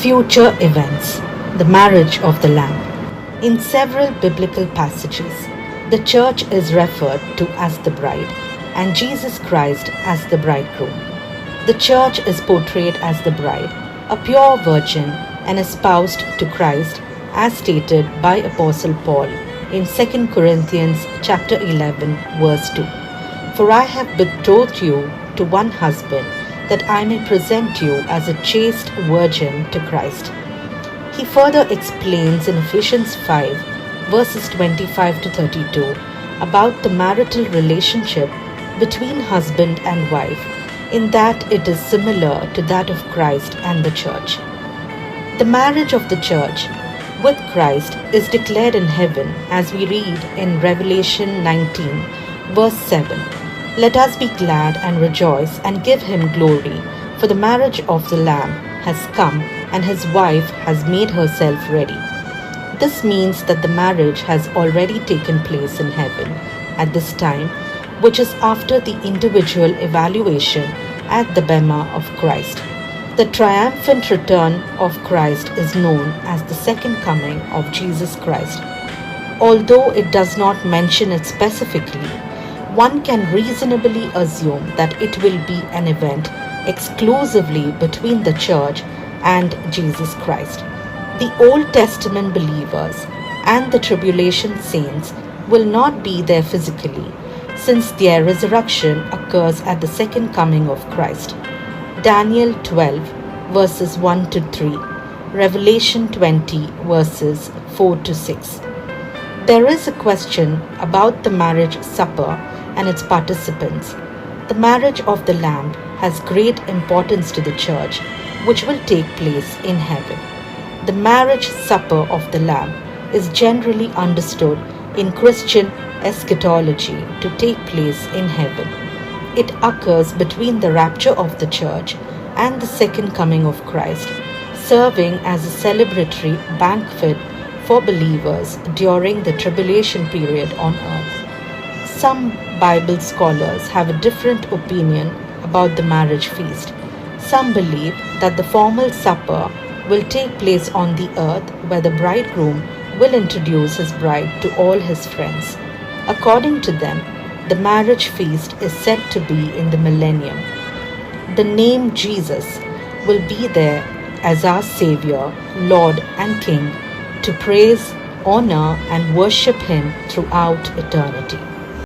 Future events, the marriage of the Lamb. In several biblical passages, the church is referred to as the bride and Jesus Christ as the bridegroom. The church is portrayed as the bride, a pure virgin and espoused to Christ, as stated by Apostle Paul in 2 Corinthians chapter 11 verse 2. For I have betrothed you to one husband, that I may present you as a chaste virgin to Christ. He further explains in Ephesians 5 verses 25 to 32 about the marital relationship between husband and wife, in that it is similar to that of Christ and the church. The marriage of the church with Christ is declared in heaven, as we read in Revelation 19 verse 7. Let us be glad and rejoice and give him glory, for the marriage of the Lamb has come, and his wife has made herself ready. This means that the marriage has already taken place in heaven at this time, which is after the individual evaluation at the bema of Christ. The triumphant return of Christ is known as the second coming of Jesus Christ. Although it does not mention it specifically, one can reasonably assume that it will be an event exclusively between the church and Jesus Christ. The Old Testament believers and the tribulation saints will not be there physically, since their resurrection occurs at the second coming of Christ. Daniel 12 verses 1 to 3, Revelation 20 verses 4 to 6. There is a question about the marriage supper and its participants. The marriage of the Lamb has great importance to the church, which will take place in heaven. The marriage supper of the Lamb is generally understood in Christian eschatology to take place in heaven. It occurs between the rapture of the church and the second coming of Christ, serving as a celebratory banquet for believers during the tribulation period on earth. Some Bible scholars have a different opinion about the marriage feast. Some believe that the formal supper will take place on the earth, where the bridegroom will introduce his bride to all his friends. According to them, the marriage feast is said to be in the millennium. The name Jesus will be there as our Savior, Lord and King, to praise, honor and worship Him throughout eternity.